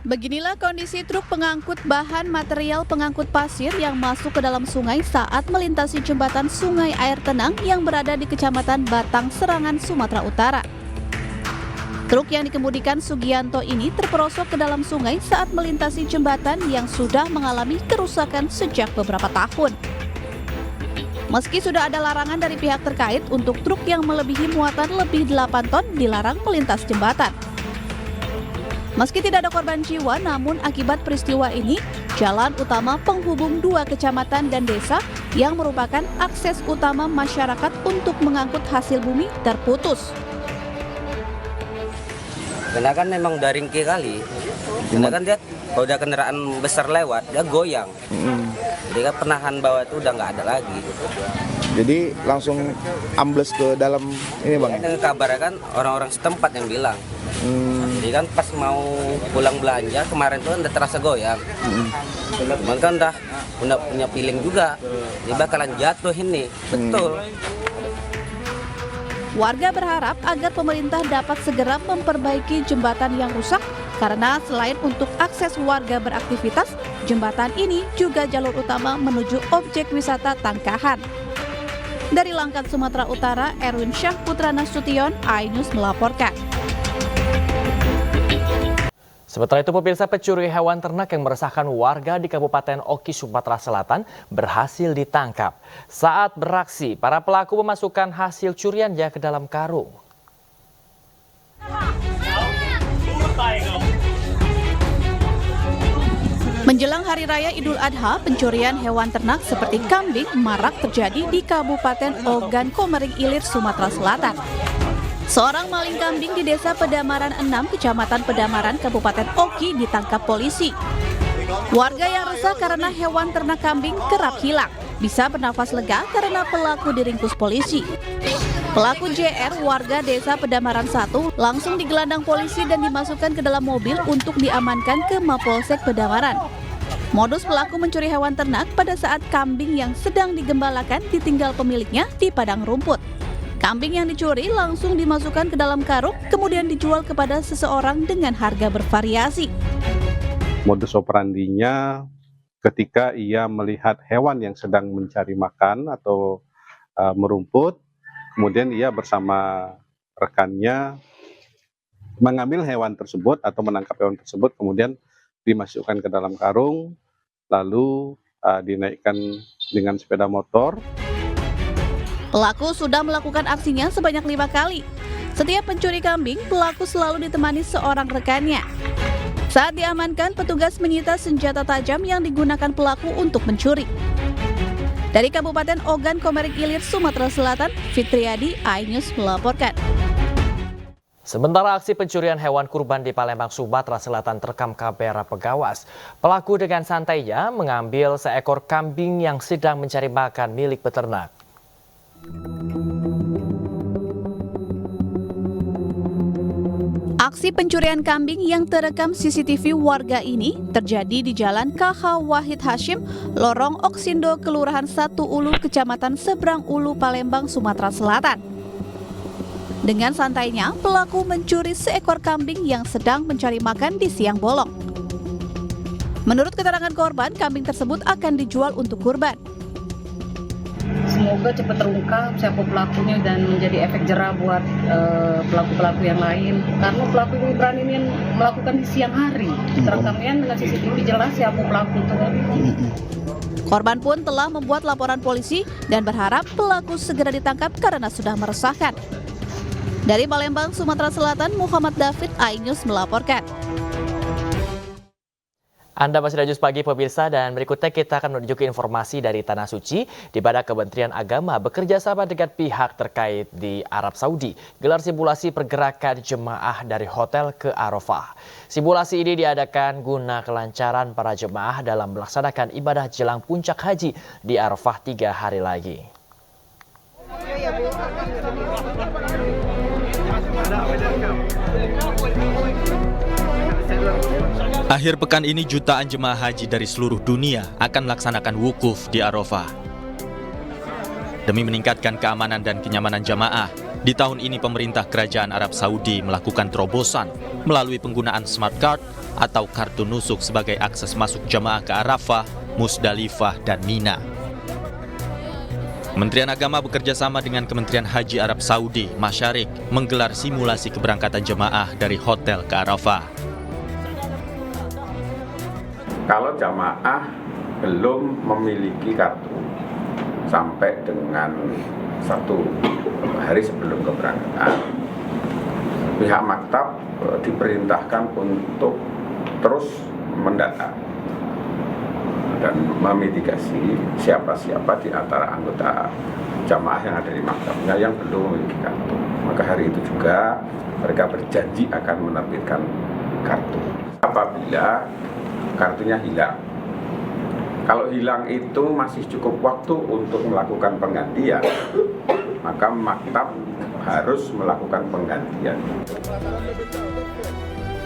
Beginilah kondisi truk pengangkut bahan material pengangkut pasir yang masuk ke dalam sungai saat melintasi jembatan Sungai Air Tenang yang berada di Kecamatan Batang, Serangan, Sumatera Utara. Truk yang dikemudikan Sugianto ini terperosok ke dalam sungai saat melintasi jembatan yang sudah mengalami kerusakan sejak beberapa tahun. Meski sudah ada larangan dari pihak terkait untuk truk yang melebihi muatan lebih 8 ton dilarang melintas jembatan. Meski tidak ada korban jiwa, namun akibat peristiwa ini, jalan utama penghubung dua kecamatan dan desa yang merupakan akses utama masyarakat untuk mengangkut hasil bumi terputus. Karena kan memang udah ringkih kali. Karena kan dia kalau udah kendaraan besar lewat, dia goyang. Jadi kan penahan bawah itu udah nggak ada lagi. Jadi langsung ambles ke dalam ini bang? Dengan kabarnya kan orang-orang setempat yang bilang. Jadi kan pas mau pulang belanja kemarin tuh udah terasa goyang. Cuman kan udah punya feeling juga. Dia bakalan jatuh ini. Betul. Warga berharap agar pemerintah dapat segera memperbaiki jembatan yang rusak karena selain untuk akses warga beraktivitas, jembatan ini juga jalur utama menuju objek wisata Tangkahan. Dari Langkat, Sumatera Utara, Erwin Syah Putra Nasution, iNews melaporkan. Sementara itu, pemirsa, pencuri hewan ternak yang meresahkan warga di Kabupaten Oki, Sumatera Selatan berhasil ditangkap. Saat beraksi, para pelaku memasukkan hasil curiannya ke dalam karung. Menjelang Hari Raya Idul Adha, pencurian hewan ternak seperti kambing marak terjadi di Kabupaten Ogan Komering Ilir, Sumatera Selatan. Seorang maling kambing di Desa Pedamaran 6, Kecamatan Pedamaran, Kabupaten Oki ditangkap polisi. Warga yang resah karena hewan ternak kambing kerap hilang, bisa bernafas lega karena pelaku diringkus polisi. Pelaku JR, warga Desa Pedamaran 1, langsung digelandang polisi dan dimasukkan ke dalam mobil untuk diamankan ke Mapolsek Pedamaran. Modus pelaku mencuri hewan ternak pada saat kambing yang sedang digembalakan ditinggal pemiliknya di padang rumput. Kambing yang dicuri langsung dimasukkan ke dalam karung, kemudian dijual kepada seseorang dengan harga bervariasi. Modus operandinya ketika ia melihat hewan yang sedang mencari makan atau merumput, kemudian ia bersama rekannya mengambil hewan tersebut atau menangkap hewan tersebut, kemudian dimasukkan ke dalam karung, lalu dinaikkan dengan sepeda motor. Pelaku sudah melakukan aksinya sebanyak 5 kali. Setiap pencuri kambing, pelaku selalu ditemani seorang rekannya. Saat diamankan, petugas menyita senjata tajam yang digunakan pelaku untuk mencuri. Dari Kabupaten Ogan Komering Ilir, Sumatera Selatan, Fitriadi, iNews melaporkan. Sementara aksi pencurian hewan kurban di Palembang, Sumatera Selatan terekam kamera pengawas. Pelaku dengan santainya mengambil seekor kambing yang sedang mencari makan milik peternak. Aksi pencurian kambing yang terekam CCTV warga ini terjadi di Jalan KH Wahid Hashim, Lorong Oksindo, Kelurahan 1 Ulu, Kecamatan Seberang Ulu, Palembang, Sumatera Selatan. Dengan santainya, pelaku mencuri seekor kambing yang sedang mencari makan di siang bolong. Menurut keterangan korban, kambing tersebut akan dijual untuk kurban. Semoga cepat terungkap siapa pelakunya dan menjadi efek jerah buat pelaku-pelaku yang lain. Karena pelaku ini berani melakukan di siang hari. Terekamnya dengan CCTV jelas siapa pelaku itu. Korban pun telah membuat laporan polisi dan berharap pelaku segera ditangkap karena sudah meresahkan. Dari Palembang, Sumatera Selatan, Muhammad David, iNews melaporkan. Anda masih di News Pagi, pemirsa, dan berikutnya kita akan menuju ke informasi dari Tanah Suci, di mana Kementerian Agama bekerja sama dengan pihak terkait di Arab Saudi gelar simulasi pergerakan jemaah dari hotel ke Arafah. Simulasi ini diadakan guna kelancaran para jemaah dalam melaksanakan ibadah jelang puncak haji di Arafah 3 hari lagi. Akhir pekan ini jutaan jemaah haji dari seluruh dunia akan melaksanakan wukuf di Arafah. Demi meningkatkan keamanan dan kenyamanan jamaah, di tahun ini pemerintah Kerajaan Arab Saudi melakukan terobosan melalui penggunaan smart card atau kartu nusuk sebagai akses masuk jamaah ke Arafah, Musdalifah, dan Mina. Kementerian Agama bekerja sama dengan Kementerian Haji Arab Saudi, Masyarik, menggelar simulasi keberangkatan jemaah dari hotel ke Arafah. Kalau jamaah belum memiliki kartu sampai dengan 1 hari sebelum keberangkatan, pihak maktab diperintahkan untuk terus mendata dan memitigasi siapa-siapa di antara anggota jamaah yang ada di maktabnya yang belum memiliki kartu. Maka hari itu juga mereka berjanji akan menerbitkan kartu. Apabila kartunya hilang, kalau hilang itu masih cukup waktu untuk melakukan penggantian, maka maktab harus melakukan penggantian.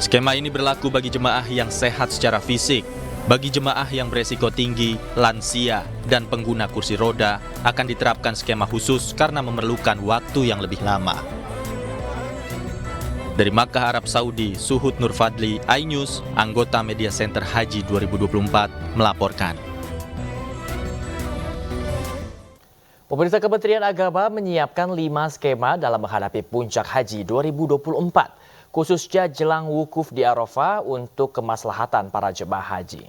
Skema ini berlaku bagi jemaah yang sehat secara fisik. Bagi jemaah yang beresiko tinggi, lansia, dan pengguna kursi roda akan diterapkan skema khusus karena memerlukan waktu yang lebih lama. Dari Makkah, Arab Saudi, Suhud Nur Fadli, iNews, anggota Media Center Haji 2024, melaporkan. Pemirsa, Kementerian Agama menyiapkan 5 skema dalam menghadapi puncak haji 2024, khususnya jelang wukuf di Arafah untuk kemaslahatan para jemaah haji.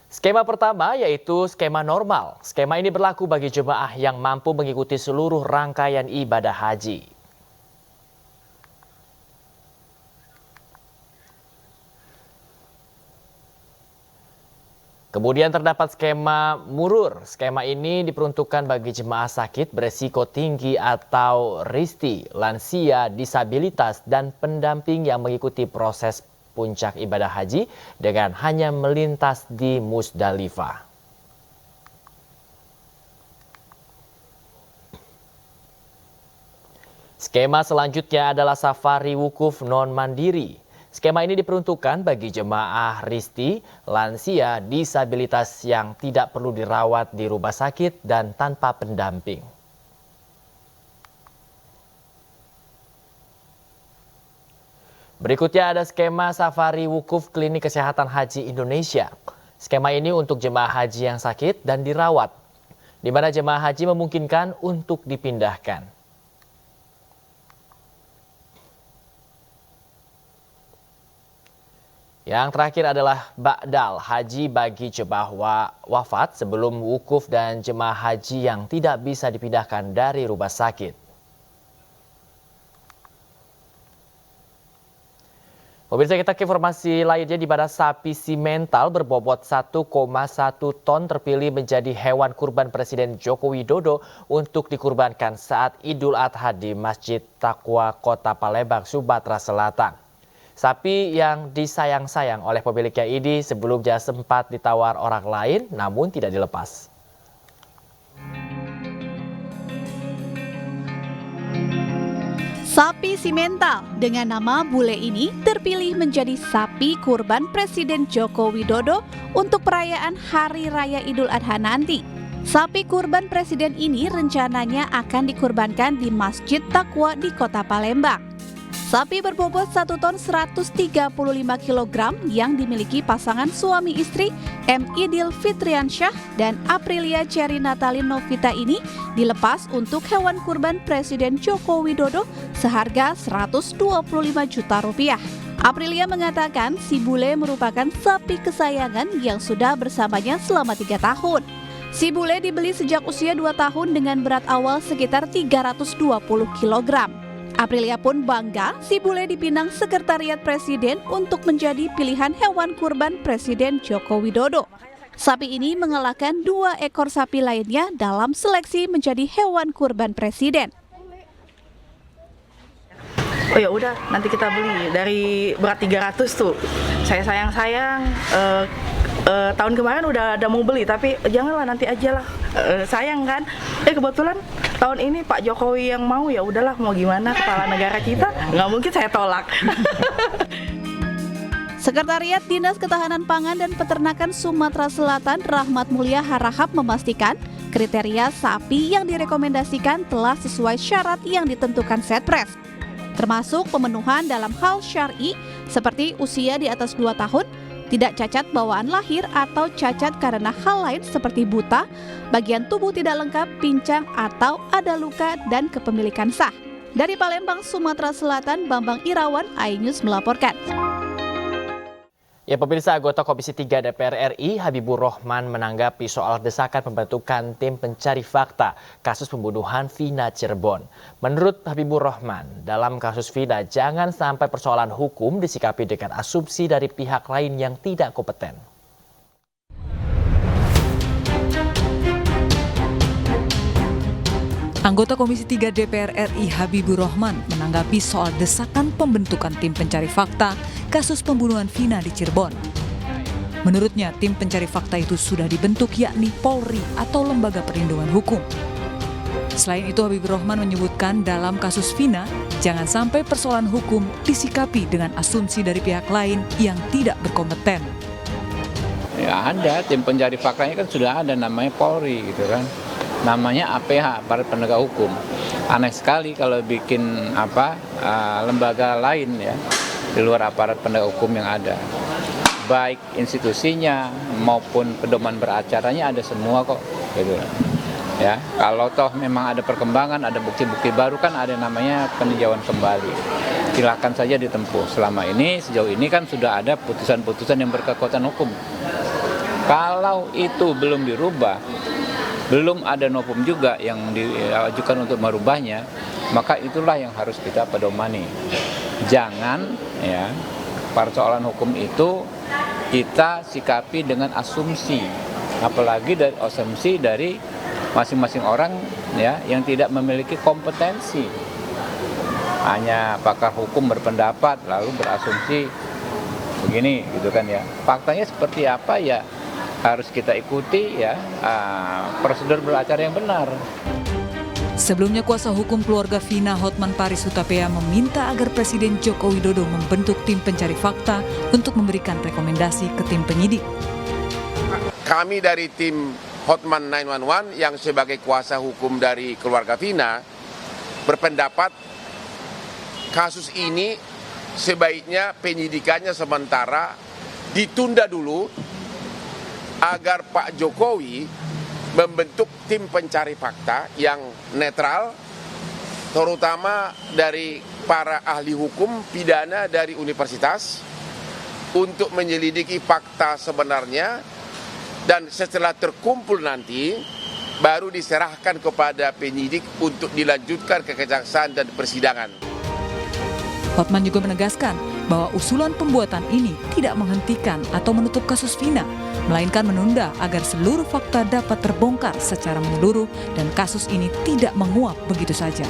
Skema pertama yaitu skema normal. Skema ini berlaku bagi jemaah yang mampu mengikuti seluruh rangkaian ibadah haji. Kemudian terdapat skema murur. Skema ini diperuntukkan bagi jemaah sakit beresiko tinggi atau risti, lansia, disabilitas, dan pendamping yang mengikuti proses puncak ibadah haji dengan hanya melintas di Musdalifah. Skema selanjutnya adalah safari wukuf non-mandiri. Skema ini diperuntukkan bagi jemaah risti, lansia, disabilitas yang tidak perlu dirawat di rumah sakit dan tanpa pendamping. Berikutnya ada skema safari wukuf Klinik Kesehatan Haji Indonesia. Skema ini untuk jemaah haji yang sakit dan dirawat, di mana jemaah haji memungkinkan untuk dipindahkan. Yang terakhir adalah Ba'dal Haji bagi jemaah wafat sebelum wukuf dan jemaah haji yang tidak bisa dipindahkan dari rumah sakit. Pemirsa, kita ke informasi lainnya, di mana sapi simental berbobot 1,1 ton terpilih menjadi hewan kurban Presiden Joko Widodo untuk dikurbankan saat Idul Adha di Masjid Taqwa Kota Palembang, Sumatera Selatan. Sapi yang disayang-sayang oleh pemiliknya ini sebelumnya sempat ditawar orang lain namun tidak dilepas. Sapi simental dengan nama bule ini terpilih menjadi sapi kurban Presiden Joko Widodo untuk perayaan Hari Raya Idul Adha nanti. Sapi kurban Presiden ini rencananya akan dikurbankan di Masjid Taqwa di Kota Palembang. Sapi berbobot 1 ton 135 kg yang dimiliki pasangan suami istri M. Idil Fitriansyah dan Aprilia Cherry Natalin Novita ini dilepas untuk hewan kurban Presiden Joko Widodo seharga Rp125 juta. Aprilia mengatakan si bule merupakan sapi kesayangan yang sudah bersamanya selama 3 tahun. Si bule dibeli sejak usia 2 tahun dengan berat awal sekitar 320 kg. Aprilia pun bangga si bule dipinang Sekretariat Presiden untuk menjadi pilihan hewan kurban Presiden Joko Widodo. Sapi ini mengalahkan 2 ekor sapi lainnya dalam seleksi menjadi hewan kurban Presiden. Oh ya udah, nanti kita beli dari berat 300 tuh. Saya sayang-sayang tahun kemarin udah ada mau beli, tapi janganlah nanti aja lah. Sayang kan? Kebetulan tahun ini Pak Jokowi yang mau, ya udahlah, mau gimana, kepala negara kita, nggak mungkin saya tolak. Sekretariat Dinas Ketahanan Pangan dan Peternakan Sumatera Selatan Rahmat Mulia Harahap memastikan kriteria sapi yang direkomendasikan telah sesuai syarat yang ditentukan Setpres, termasuk pemenuhan dalam hal syar'i seperti usia di atas 2 tahun, tidak cacat bawaan lahir atau cacat karena hal lain seperti buta, bagian tubuh tidak lengkap, pincang, atau ada luka dan kepemilikan sah. Dari Palembang, Sumatera Selatan, Bambang Irawan, iNews melaporkan. Ya, pemirsa, anggota Komisi 3 DPR RI Habibur Rahman menanggapi soal desakan pembentukan tim pencari fakta kasus pembunuhan Vina Cirebon. Menurut Habibur Rahman, dalam kasus Vina jangan sampai persoalan hukum disikapi dengan asumsi dari pihak lain yang tidak kompeten. Anggota Komisi 3 DPR RI Habibur Rahman menanggapi soal desakan pembentukan tim pencari fakta kasus pembunuhan Vina di Cirebon. Menurutnya, tim pencari fakta itu sudah dibentuk, yakni Polri atau Lembaga Perlindungan Hukum. Selain itu, Habibur Rahman menyebutkan dalam kasus Vina, jangan sampai persoalan hukum disikapi dengan asumsi dari pihak lain yang tidak berkompeten. Ya ada, tim pencari faktanya kan sudah ada, namanya Polri gitu kan. Namanya APH, Aparat Penegak Hukum. Aneh sekali kalau bikin lembaga lain ya di luar aparat penegak hukum yang ada. Baik institusinya maupun pedoman beracaranya ada semua kok gitu. Ya, kalau toh memang ada perkembangan, ada bukti-bukti baru kan ada namanya peninjauan kembali. Silakan saja ditempuh. Selama ini, sejauh ini kan sudah ada putusan-putusan yang berkekuatan hukum. Kalau itu belum dirubah, belum ada novum juga yang diajukan untuk merubahnya, maka itulah yang harus kita pedomani. Jangan ya persoalan hukum itu kita sikapi dengan asumsi, apalagi dari asumsi dari masing-masing orang ya yang tidak memiliki kompetensi. Hanya pakar hukum berpendapat lalu berasumsi begini gitu kan ya. Faktanya seperti apa ya? Harus kita ikuti ya prosedur beracara yang benar. Sebelumnya, kuasa hukum keluarga Vina, Hotman Paris Hutapea, meminta agar Presiden Joko Widodo membentuk tim pencari fakta untuk memberikan rekomendasi ke tim penyidik. Kami dari tim Hotman 911 yang sebagai kuasa hukum dari keluarga Vina berpendapat kasus ini sebaiknya penyidikannya sementara ditunda dulu agar Pak Jokowi membentuk tim pencari fakta yang netral, terutama dari para ahli hukum pidana dari universitas, untuk menyelidiki fakta sebenarnya, dan setelah terkumpul nanti, baru diserahkan kepada penyidik untuk dilanjutkan ke kejaksaan dan persidangan. Hotman juga menegaskan bahwa usulan pembuatan ini tidak menghentikan atau menutup kasus Vina, melainkan menunda agar seluruh fakta dapat terbongkar secara menyeluruh dan kasus ini tidak menguap begitu saja.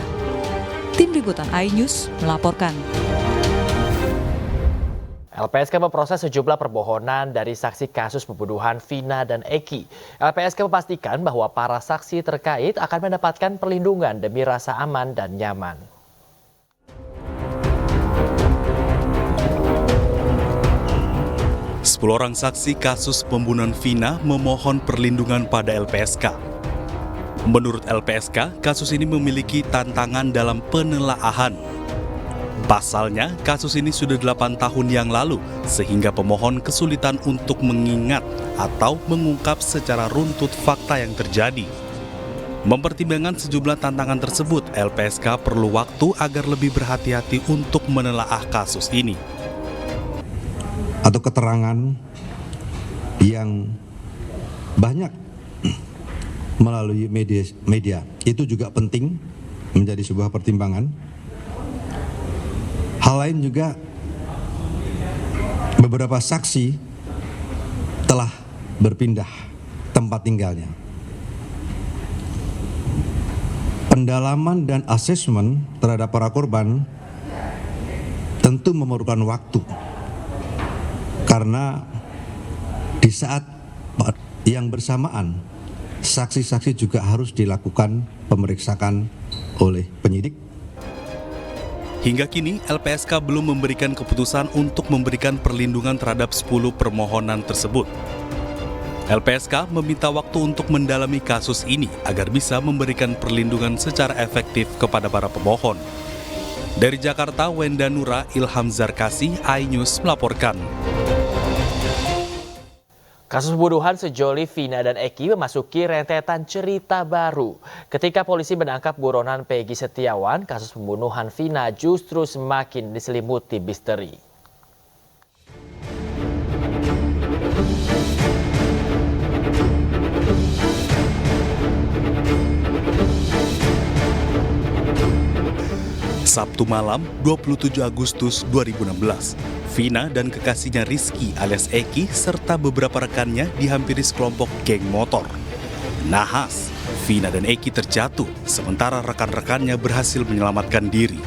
Tim Liputan iNews melaporkan. LPSK memproses sejumlah permohonan dari saksi kasus pembunuhan Vina dan Eki. LPSK memastikan bahwa para saksi terkait akan mendapatkan perlindungan demi rasa aman dan nyaman. 10 orang saksi kasus pembunuhan Vina memohon perlindungan pada LPSK. Menurut LPSK, kasus ini memiliki tantangan dalam penelaahan. Pasalnya, kasus ini sudah 8 tahun yang lalu, sehingga pemohon kesulitan untuk mengingat atau mengungkap secara runtut fakta yang terjadi. Mempertimbangkan sejumlah tantangan tersebut, LPSK perlu waktu agar lebih berhati-hati untuk menelaah kasus ini. Atau keterangan yang banyak melalui media itu juga penting menjadi sebuah pertimbangan. Hal lain juga, beberapa saksi telah berpindah tempat tinggalnya. Pendalaman dan asesmen terhadap para korban tentu memerlukan waktu. Karena di saat yang bersamaan, saksi-saksi juga harus dilakukan pemeriksaan oleh penyidik. Hingga kini, LPSK belum memberikan keputusan untuk memberikan perlindungan terhadap 10 permohonan tersebut. LPSK meminta waktu untuk mendalami kasus ini agar bisa memberikan perlindungan secara efektif kepada para pemohon. Dari Jakarta, Wenda Nura, Ilham Zarkasi, iNews melaporkan. Kasus pembunuhan sejoli Vina dan Eki memasuki rentetan cerita baru. Ketika polisi menangkap buronan Peggy Setiawan, kasus pembunuhan Vina justru semakin diselimuti misteri. Sabtu malam 27 Agustus 2016, Vina dan kekasihnya Rizky alias Eki serta beberapa rekannya dihampiri sekelompok geng motor. Nahas, Vina dan Eki terjatuh sementara rekan-rekannya berhasil menyelamatkan diri.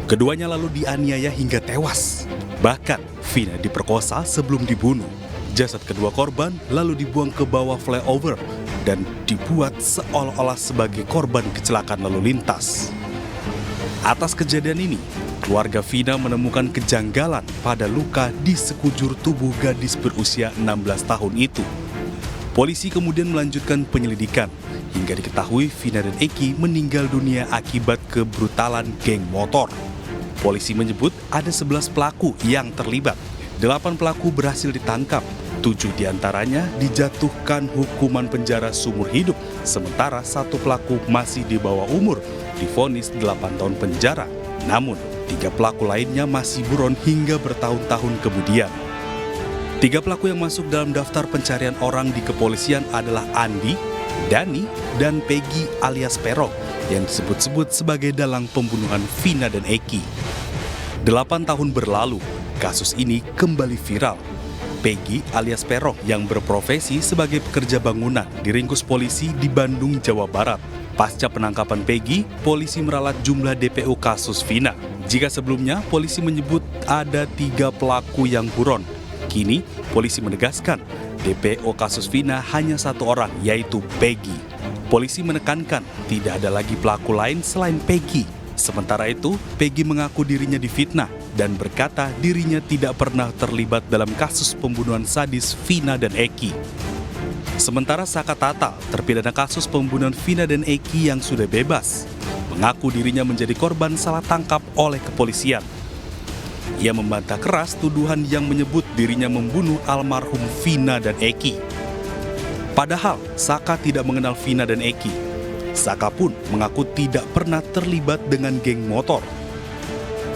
Keduanya lalu dianiaya hingga tewas. Bahkan, Vina diperkosa sebelum dibunuh. Jasad kedua korban lalu dibuang ke bawah flyover dan dibuat seolah-olah sebagai korban kecelakaan lalu lintas. Atas kejadian ini, keluarga Vina menemukan kejanggalan pada luka di sekujur tubuh gadis berusia 16 tahun itu. Polisi kemudian melanjutkan penyelidikan hingga diketahui Vina dan Eki meninggal dunia akibat kebrutalan geng motor. Polisi menyebut ada 11 pelaku yang terlibat. 8 pelaku berhasil ditangkap. 7 diantaranya dijatuhkan hukuman penjara seumur hidup, sementara 1 pelaku masih di bawah umur, divonis 8 tahun penjara. Namun, 3 pelaku lainnya masih buron hingga bertahun-tahun kemudian. 3 pelaku yang masuk dalam daftar pencarian orang di kepolisian adalah Andi, Dani, dan Peggy alias Perok yang disebut-sebut sebagai dalang pembunuhan Vina dan Eki. 8 tahun berlalu, kasus ini kembali viral. Peggy alias Perok yang berprofesi sebagai pekerja bangunan diringkus polisi di Bandung, Jawa Barat. Pasca penangkapan Peggy, polisi meralat jumlah DPO kasus Vina. Jika sebelumnya polisi menyebut ada 3 pelaku yang buron, kini polisi menegaskan DPO kasus Vina hanya 1 orang, yaitu Peggy. Polisi menekankan tidak ada lagi pelaku lain selain Peggy. Sementara itu, Peggy mengaku dirinya difitnah dan berkata dirinya tidak pernah terlibat dalam kasus pembunuhan sadis Vina dan Eki. Sementara Saka Tatal, terpidana kasus pembunuhan Vina dan Eki yang sudah bebas, mengaku dirinya menjadi korban salah tangkap oleh kepolisian. Ia membantah keras tuduhan yang menyebut dirinya membunuh almarhum Vina dan Eki. Padahal, Saka tidak mengenal Vina dan Eki. Saka pun mengaku tidak pernah terlibat dengan geng motor.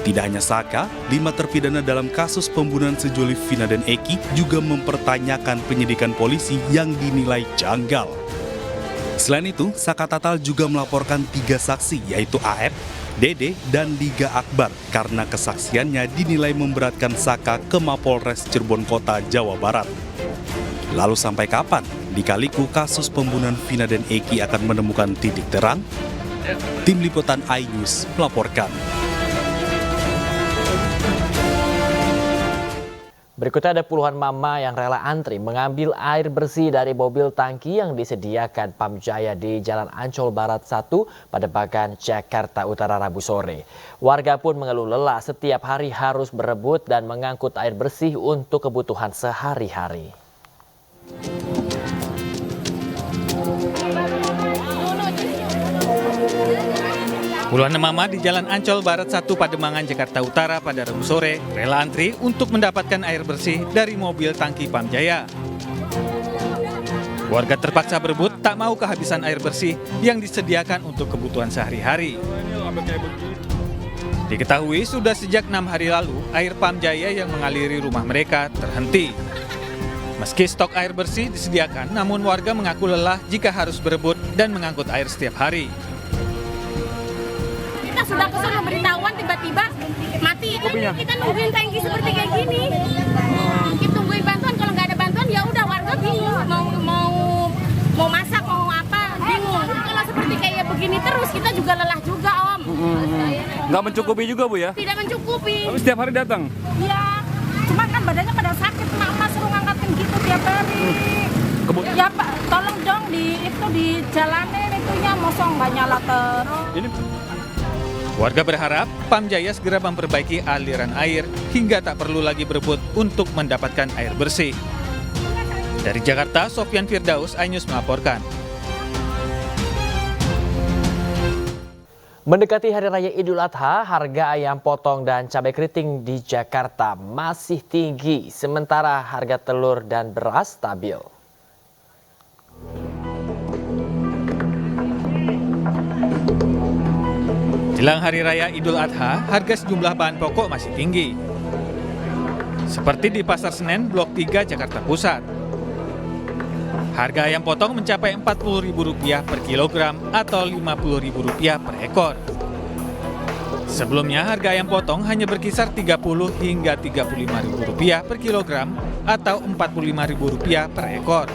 Tidak hanya Saka, 5 terpidana dalam kasus pembunuhan sejoli Vina dan Eki juga mempertanyakan penyidikan polisi yang dinilai janggal. Selain itu, Saka Tatal juga melaporkan 3 saksi yaitu AF, Dede, dan Diga Akbar karena kesaksiannya dinilai memberatkan Saka ke Mapolres Cirebon Kota, Jawa Barat. Lalu sampai kapan Lika-liku kasus pembunuhan Vina dan Eki akan menemukan titik terang? Tim Liputan iNews melaporkan. Berikutnya ada puluhan mama yang rela antri mengambil air bersih dari mobil tangki yang disediakan Pamjaya di Jalan Ancol Barat 1, Pademangan, Jakarta Utara Rabu sore. Warga pun mengeluh lelah setiap hari harus berebut dan mengangkut air bersih untuk kebutuhan sehari-hari. Puluhan mama di Jalan Ancol Barat 1 Pademangan, Jakarta Utara pada Rabu sore rela antri untuk mendapatkan air bersih dari mobil tangki Pamjaya. Warga terpaksa berebut tak mau kehabisan air bersih yang disediakan untuk kebutuhan sehari-hari. Diketahui sudah sejak 6 hari lalu air Pamjaya yang mengaliri rumah mereka terhenti. Meski stok air bersih disediakan, namun warga mengaku lelah jika harus berebut dan mengangkut air setiap hari. Kita sudah kesel pemberitahuan tiba-tiba mati. Kita nungguin tangki seperti kayak gini. Kita nungguin bantuan, kalau nggak ada bantuan ya udah warga bingung mau masak mau apa bingung. Kalau seperti kayak begini terus kita juga lelah juga Om. Nggak mencukupi juga Bu ya? Tidak mencukupi. Tapi setiap hari datang? Iya. Cuma kan badannya pada sakit, mama suruh ngangkatin gitu tiap hari. Ya Pak, tolong dong dijalanin itunya, mosong nggak nyala terus. Warga berharap Pamjaya segera memperbaiki aliran air hingga tak perlu lagi berebut untuk mendapatkan air bersih. Dari Jakarta, Sofyan Firdaus, iNews melaporkan. Mendekati Hari Raya Idul Adha, harga ayam potong dan cabai keriting di Jakarta masih tinggi, sementara harga telur dan beras stabil. Jelang Hari Raya Idul Adha, harga sejumlah bahan pokok masih tinggi. Seperti di Pasar Senen, Blok 3, Jakarta Pusat. Harga ayam potong mencapai Rp40.000 per kilogram atau Rp50.000 per ekor. Sebelumnya harga ayam potong hanya berkisar Rp30 hingga Rp35.000 per kilogram atau Rp45.000 per ekor.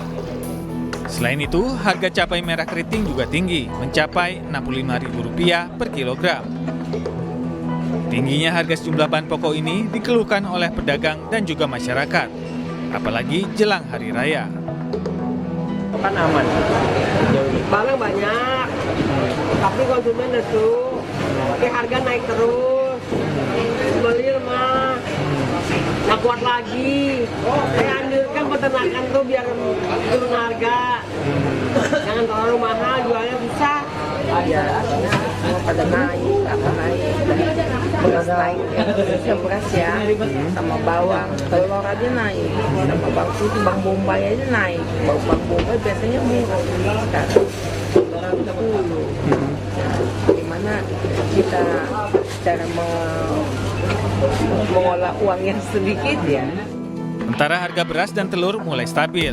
Selain itu, harga cabai merah keriting juga tinggi, mencapai Rp65.000 per kilogram. Tingginya harga sejumlah bahan pokok ini dikeluhkan oleh pedagang dan juga masyarakat, apalagi jelang Hari Raya. Kan aman, barang banyak, tapi konsumen nesu, tapi harga naik terus, beli mah nggak kuat lagi. Saya anjurkan peternakan tuh biar turun harga, jangan terlalu mahal, jualnya bisa. Ya, semua pada naik, apa naik, beras naik, beras ya, sama bawang, telur aja naik, sama bawang putih, bawang bombay aja naik, bawang bombay biasanya murah, sekarang 210. Gimana kita cara mengolah uang yang sedikit ya? Sementara harga beras dan telur mulai stabil.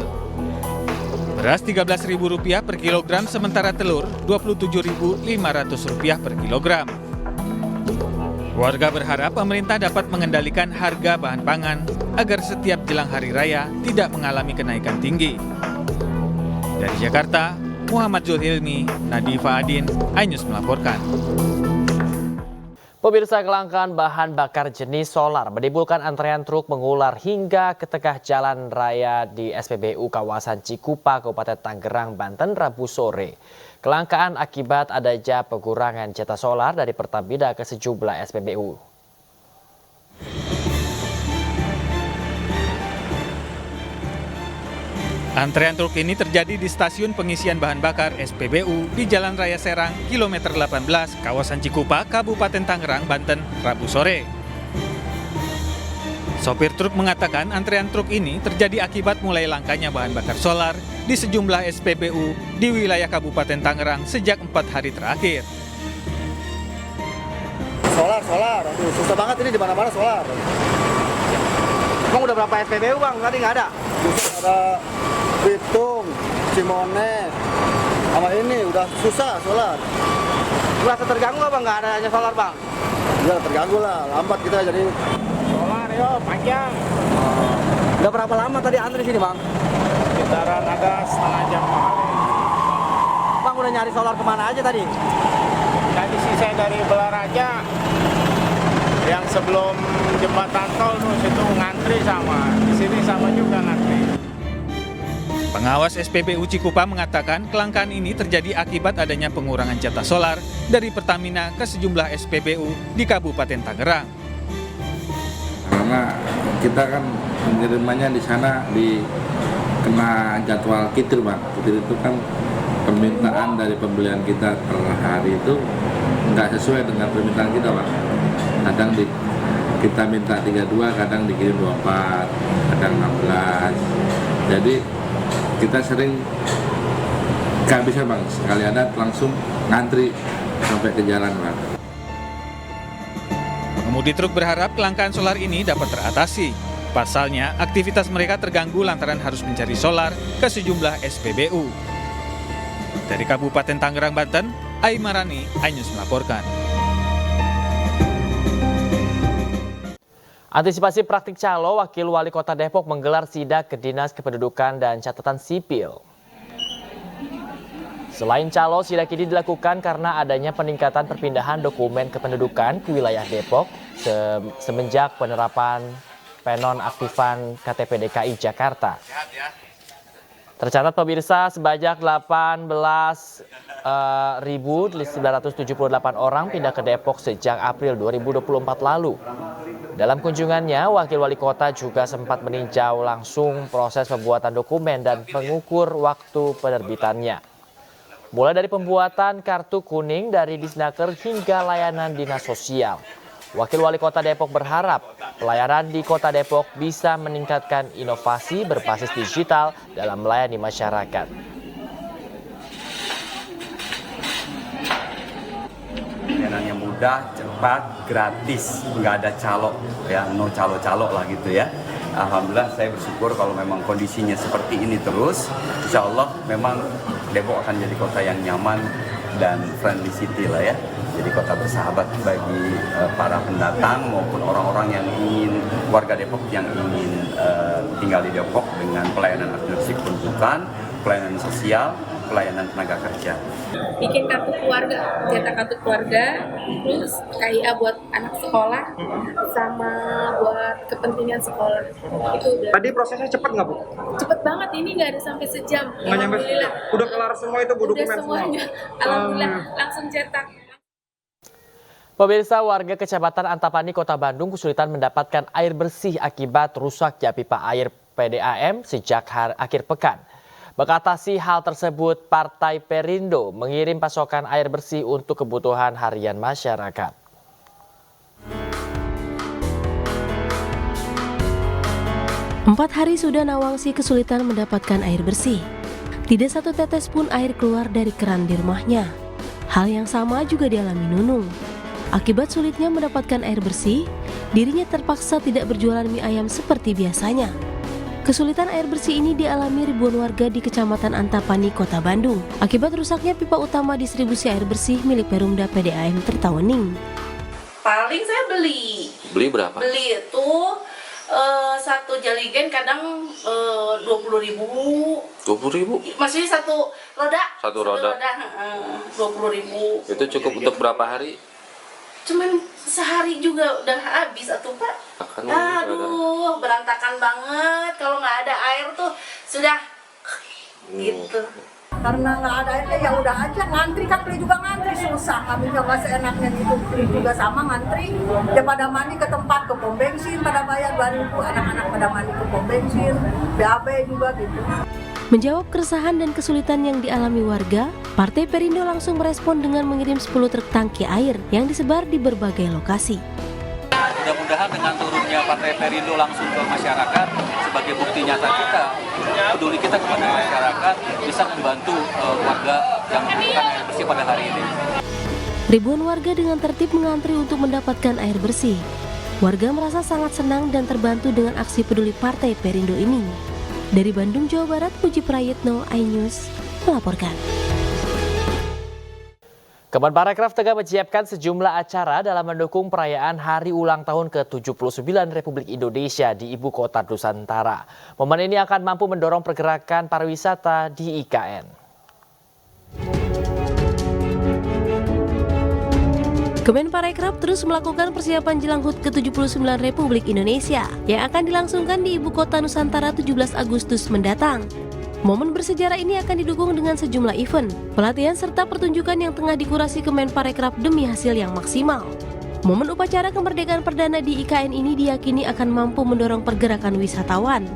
Beras Rp13.000 per kilogram, sementara telur Rp27.500 per kilogram. Warga berharap pemerintah dapat mengendalikan harga bahan pangan agar setiap jelang Hari Raya tidak mengalami kenaikan tinggi. Dari Jakarta, Muhammad Zulhilmi, Nadifa Adin, iNews melaporkan. Pemirsa, kelangkaan bahan bakar jenis solar menimbulkan antrean truk mengular hingga ke tengah jalan raya di SPBU kawasan Cikupa, Kabupaten Tangerang, Banten, Rabu sore. Kelangkaan akibat adanya pengurangan jatah solar dari Pertamina ke sejumlah SPBU. Antrean truk ini terjadi di stasiun pengisian bahan bakar SPBU di Jalan Raya Serang, kilometer 18, kawasan Cikupa, Kabupaten Tangerang, Banten, Rabu sore. Sopir truk mengatakan antrean truk ini terjadi akibat mulai langkanya bahan bakar solar di sejumlah SPBU di wilayah Kabupaten Tangerang sejak 4 hari terakhir. Solar, aduh susah banget ini di mana-mana solar. Emang udah berapa SPBU bang? Tadi nggak ada? Ada Bitung, Cimone, sama ini udah susah solar. Merasa terganggu nggak bang? Nggak adanya solar bang? Ya terganggu lah, lambat kita jadi. Solar yo panjang. Udah berapa lama tadi antri sini bang? Sekitaran ada setengah jam. Bang udah nyari solar kemana aja tadi? Tadi sih saya dari Belaraja, yang sebelum jembatan tol tuh situ ngantri sama, di sini sama juga ngantri. Pengawas SPBU Cikupa mengatakan kelangkaan ini terjadi akibat adanya pengurangan jatah solar dari Pertamina ke sejumlah SPBU di Kabupaten Tangerang. Karena kita kan pengirimannya di sana kena jadwal kitir, Pak. Kitir itu kan permintaan dari pembelian kita per hari itu nggak sesuai dengan permintaan kita, Pak. Kadang kita minta 32, kadang dikirim 24, kadang 16. Jadi kita sering nggak bisa bang, sekali ada langsung ngantri sampai ke jalan bang. Pengemudi truk berharap kelangkaan solar ini dapat teratasi. Pasalnya, aktivitas mereka terganggu lantaran harus mencari solar ke sejumlah SPBU. Dari Kabupaten Tangerang, Banten, Aimarani, iNews melaporkan. Antisipasi praktik calo, Wakil Wali Kota Depok menggelar sidak ke Dinas Kependudukan dan Catatan Sipil. Selain calo, sidak ini dilakukan karena adanya peningkatan perpindahan dokumen kependudukan ke wilayah Depok semenjak penerapan penonaktifan KTP DKI Jakarta. Tercatat pemirsa sebanyak 18.978 orang pindah ke Depok sejak April 2024 lalu. Dalam kunjungannya, Wakil Wali Kota juga sempat meninjau langsung proses pembuatan dokumen dan mengukur waktu penerbitannya. Mulai dari pembuatan kartu kuning dari Disnaker hingga layanan dinas sosial. Wakil Wali Kota Depok berharap pelayanan di Kota Depok bisa meningkatkan inovasi berbasis digital dalam melayani masyarakat. Layanannya mudah, cepat, gratis, nggak ada calo, ya, no calo-calo lah gitu ya. Alhamdulillah saya bersyukur kalau memang kondisinya seperti ini terus, insya Allah memang Depok akan jadi kota yang nyaman dan friendly city lah ya. Jadi kota bersahabat bagi para pendatang maupun orang-orang yang ingin, warga Depok yang ingin tinggal di Depok dengan pelayanan administrasi pendidikan, pelayanan sosial, pelayanan tenaga kerja. Bikin kartu keluarga, cetak kartu keluarga, terus KIA buat anak sekolah, sama buat kepentingan sekolah. Itu udah. Tadi prosesnya cepat nggak, Bu? Cepet banget, ini nggak ada sampai sejam. Nggak nyampe, udah kelar semua itu, Bu, dokumen semua? Semuanya. Alhamdulillah, langsung cetak. Pemirsa, warga Kecamatan Antapani, Kota Bandung kesulitan mendapatkan air bersih akibat rusaknya pipa air PDAM sejak akhir pekan. Mengatasi hal tersebut, Partai Perindo mengirim pasokan air bersih untuk kebutuhan harian masyarakat. Empat hari sudah Nawangsi kesulitan mendapatkan air bersih. Tidak satu tetes pun air keluar dari keran di rumahnya. Hal yang sama juga dialami Nunung. Akibat sulitnya mendapatkan air bersih, dirinya terpaksa tidak berjualan mie ayam seperti biasanya. Kesulitan air bersih ini dialami ribuan warga di Kecamatan Antapani, Kota Bandung. Akibat rusaknya pipa utama distribusi air bersih milik Perumda PDAM Tirtawening. Paling saya beli. Beli berapa? Beli itu satu jaligen kadang 20.000. 20.000? Maksudnya satu roda. Satu roda. 20.000. Itu cukup untuk berapa hari? Cuman sehari juga udah habis atuh Pak. Aduh, berantakan banget. Kalau nggak ada air tuh sudah gitu. Karena nggak ada airnya ya udah aja ngantri, kan beli juga ngantri, susah ngambilnya nggak seenaknya gitu. Beli juga sama ngantri, ya pada mandi ke tempat, ke pom bensin pada bayar 2.000, anak-anak pada mandi ke pom bensin, BAB juga gitu. Menjawab keresahan dan kesulitan yang dialami warga, Partai Perindo langsung merespon dengan mengirim 10 truk tangki air yang disebar di berbagai lokasi. Mudah-mudahan dengan turunnya Partai Perindo langsung ke masyarakat sebagai bukti nyata kita, peduli kita kepada masyarakat, bisa membantu warga yang membutuhkan air bersih pada hari ini. Ribuan warga dengan tertib mengantri untuk mendapatkan air bersih. Warga merasa sangat senang dan terbantu dengan aksi peduli Partai Perindo ini. Dari Bandung, Jawa Barat, Puji Prayitno, iNews melaporkan. Kemenparekraf tengah menyiapkan sejumlah acara dalam mendukung perayaan Hari Ulang Tahun ke-79 Republik Indonesia di Ibu Kota Nusantara. Momen ini akan mampu mendorong pergerakan pariwisata di IKN. Kemenparekraf terus melakukan persiapan jelang HUT ke-79 Republik Indonesia yang akan dilangsungkan di Ibu Kota Nusantara 17 Agustus mendatang. Momen bersejarah ini akan didukung dengan sejumlah event, pelatihan serta pertunjukan yang tengah dikurasi Kemenparekraf demi hasil yang maksimal. Momen upacara kemerdekaan perdana di IKN ini diyakini akan mampu mendorong pergerakan wisatawan.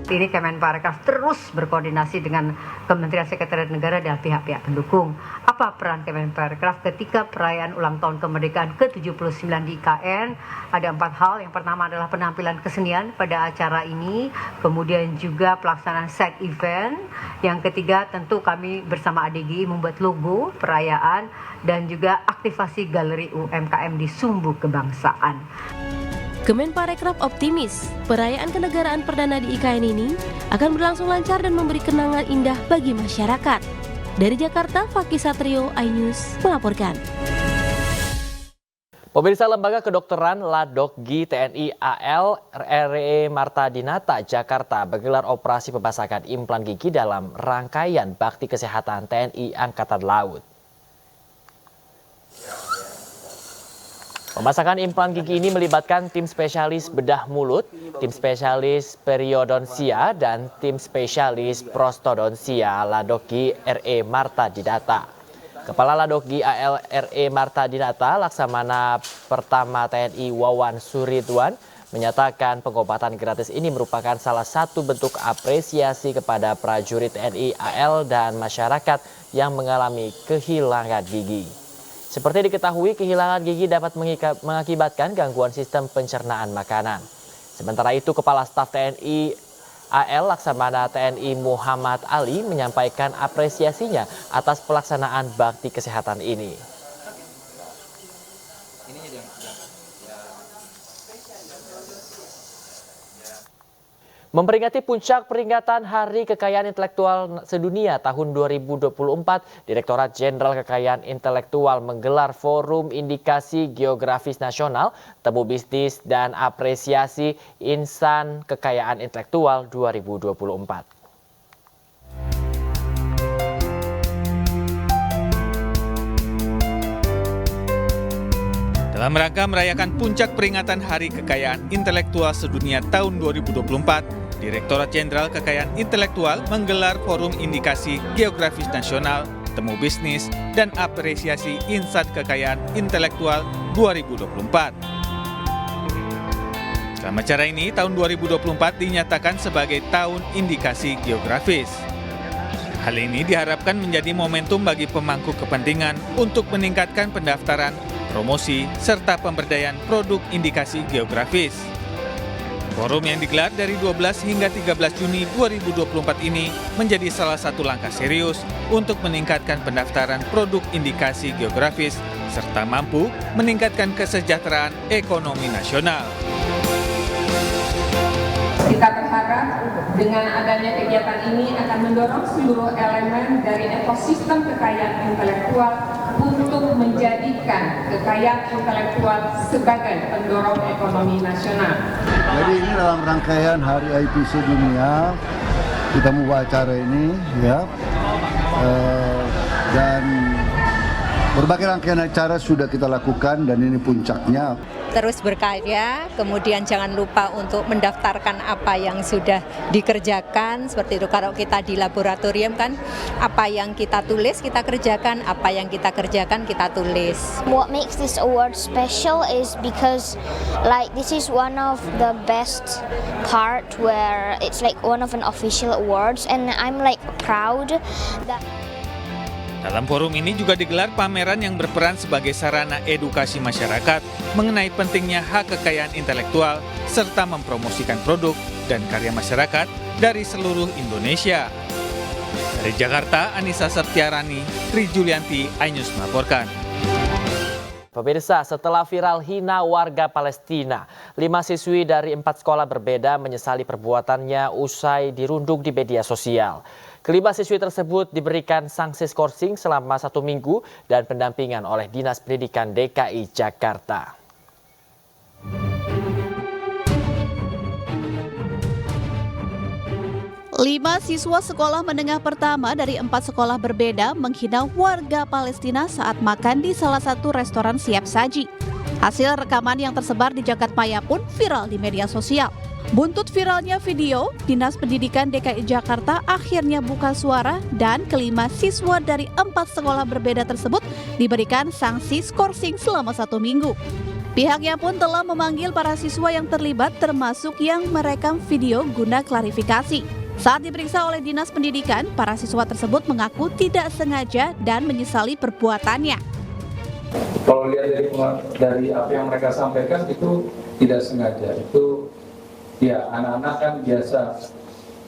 Ini Kemenparekraf terus berkoordinasi dengan Kementerian Sekretariat Negara dan pihak-pihak pendukung. Apa peran Kemenparekraf ketika perayaan ulang tahun kemerdekaan ke-79 di IKN? Ada 4 hal. Yang pertama adalah penampilan kesenian pada acara ini, kemudian juga pelaksanaan side event. Yang ketiga tentu kami bersama ADGI membuat logo perayaan dan juga aktivasi galeri UMKM di Sumbu Kebangsaan. Kemenparekraf optimis perayaan kenegaraan perdana di IKN ini akan berlangsung lancar dan memberi kenangan indah bagi masyarakat. Dari Jakarta, Fakih Satrio, iNews melaporkan. Pemirsa, Lembaga Kedokteran Ladokgi TNI AL RE Marta Dinata Jakarta menggelar operasi pemasakan implan gigi dalam rangkaian Bakti Kesehatan TNI Angkatan Laut. Pemasakan implan gigi ini melibatkan tim spesialis bedah mulut, tim spesialis periodonsia, dan tim spesialis prostodonsia Ladokgi RE Marta Dinata. Kepala Ladokgi ALRE Marta Dinata, Laksamana Pertama TNI Wawan Suridwan, menyatakan pengobatan gratis ini merupakan salah satu bentuk apresiasi kepada prajurit TNI AL dan masyarakat yang mengalami kehilangan gigi. Seperti diketahui, kehilangan gigi dapat mengakibatkan gangguan sistem pencernaan makanan. Sementara itu, Kepala Staf TNI AL Laksamana TNI Muhammad Ali menyampaikan apresiasinya atas pelaksanaan bakti kesehatan ini. Memperingati puncak peringatan Hari Kekayaan Intelektual Sedunia tahun 2024, Direktorat Jenderal Kekayaan Intelektual menggelar Forum Indikasi Geografis Nasional, Temu Bisnis dan Apresiasi Insan Kekayaan Intelektual 2024. Dalam rangka merayakan puncak peringatan Hari Kekayaan Intelektual Sedunia tahun 2024, Direktorat Jenderal Kekayaan Intelektual menggelar Forum Indikasi Geografis Nasional, Temu Bisnis, dan Apresiasi Insan Kekayaan Intelektual 2024. Dalam acara ini, tahun 2024 dinyatakan sebagai Tahun Indikasi Geografis. Hal ini diharapkan menjadi momentum bagi pemangku kepentingan untuk meningkatkan pendaftaran, promosi, serta pemberdayaan produk indikasi geografis. Forum yang digelar dari 12 hingga 13 Juni 2024 ini menjadi salah satu langkah serius untuk meningkatkan pendaftaran produk indikasi geografis serta mampu meningkatkan kesejahteraan ekonomi nasional. Kita berharap dengan adanya kegiatan ini akan mendorong seluruh elemen dari ekosistem kekayaan intelektual untuk menjadikan kekayaan intelektual sebagai pendorong ekonomi nasional. Jadi ini dalam rangkaian Hari IP Sedunia kita membuat acara ini, ya, dan berbagai rangkaian acara sudah kita lakukan dan ini puncaknya. Terus berkarya, kemudian jangan lupa untuk mendaftarkan apa yang sudah dikerjakan. Seperti itu, kalau kita di laboratorium kan, apa yang kita tulis kita kerjakan, apa yang kita kerjakan kita tulis. What makes this award special is because like this is one of the best part where it's like one of an official awards and I'm like proud that. Dalam forum ini juga digelar pameran yang berperan sebagai sarana edukasi masyarakat mengenai pentingnya hak kekayaan intelektual serta mempromosikan produk dan karya masyarakat dari seluruh Indonesia. Dari Jakarta, Anissa Septiarani, Tri Julianti, iNews melaporkan. Pemirsa, setelah viral hina warga Palestina, 5 siswi dari 4 sekolah berbeda menyesali perbuatannya usai dirundung di media sosial. Kelima siswi tersebut diberikan sanksi skorsing selama 1 minggu dan pendampingan oleh Dinas Pendidikan DKI Jakarta. Lima siswa sekolah menengah pertama dari 4 sekolah berbeda menghina warga Palestina saat makan di salah satu restoran siap saji. Hasil rekaman yang tersebar di Jagadmaya pun viral di media sosial. Buntut viralnya video, Dinas Pendidikan DKI Jakarta akhirnya buka suara dan kelima siswa dari 4 sekolah berbeda tersebut diberikan sanksi skorsing selama 1 minggu. Pihaknya pun telah memanggil para siswa yang terlibat termasuk yang merekam video guna klarifikasi. Saat diperiksa oleh Dinas Pendidikan, para siswa tersebut mengaku tidak sengaja dan menyesali perbuatannya. Kalau lihat dari apa yang mereka sampaikan itu tidak sengaja, itu ya anak-anak kan biasa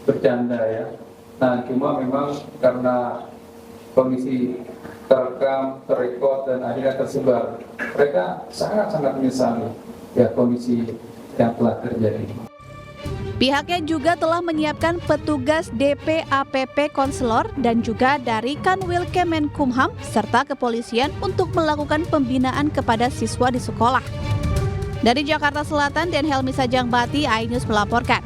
bercanda ya. Nah cuma memang karena kondisi terekam, terrekod dan akhirnya tersebar, mereka sangat-sangat menyesali ya kondisi yang telah terjadi. Pihaknya juga telah menyiapkan petugas DPAPP konselor dan juga dari Kanwil Kemenkumham serta kepolisian untuk melakukan pembinaan kepada siswa di sekolah. Dari Jakarta Selatan, Dan Helmi Sajangbati, iNews melaporkan.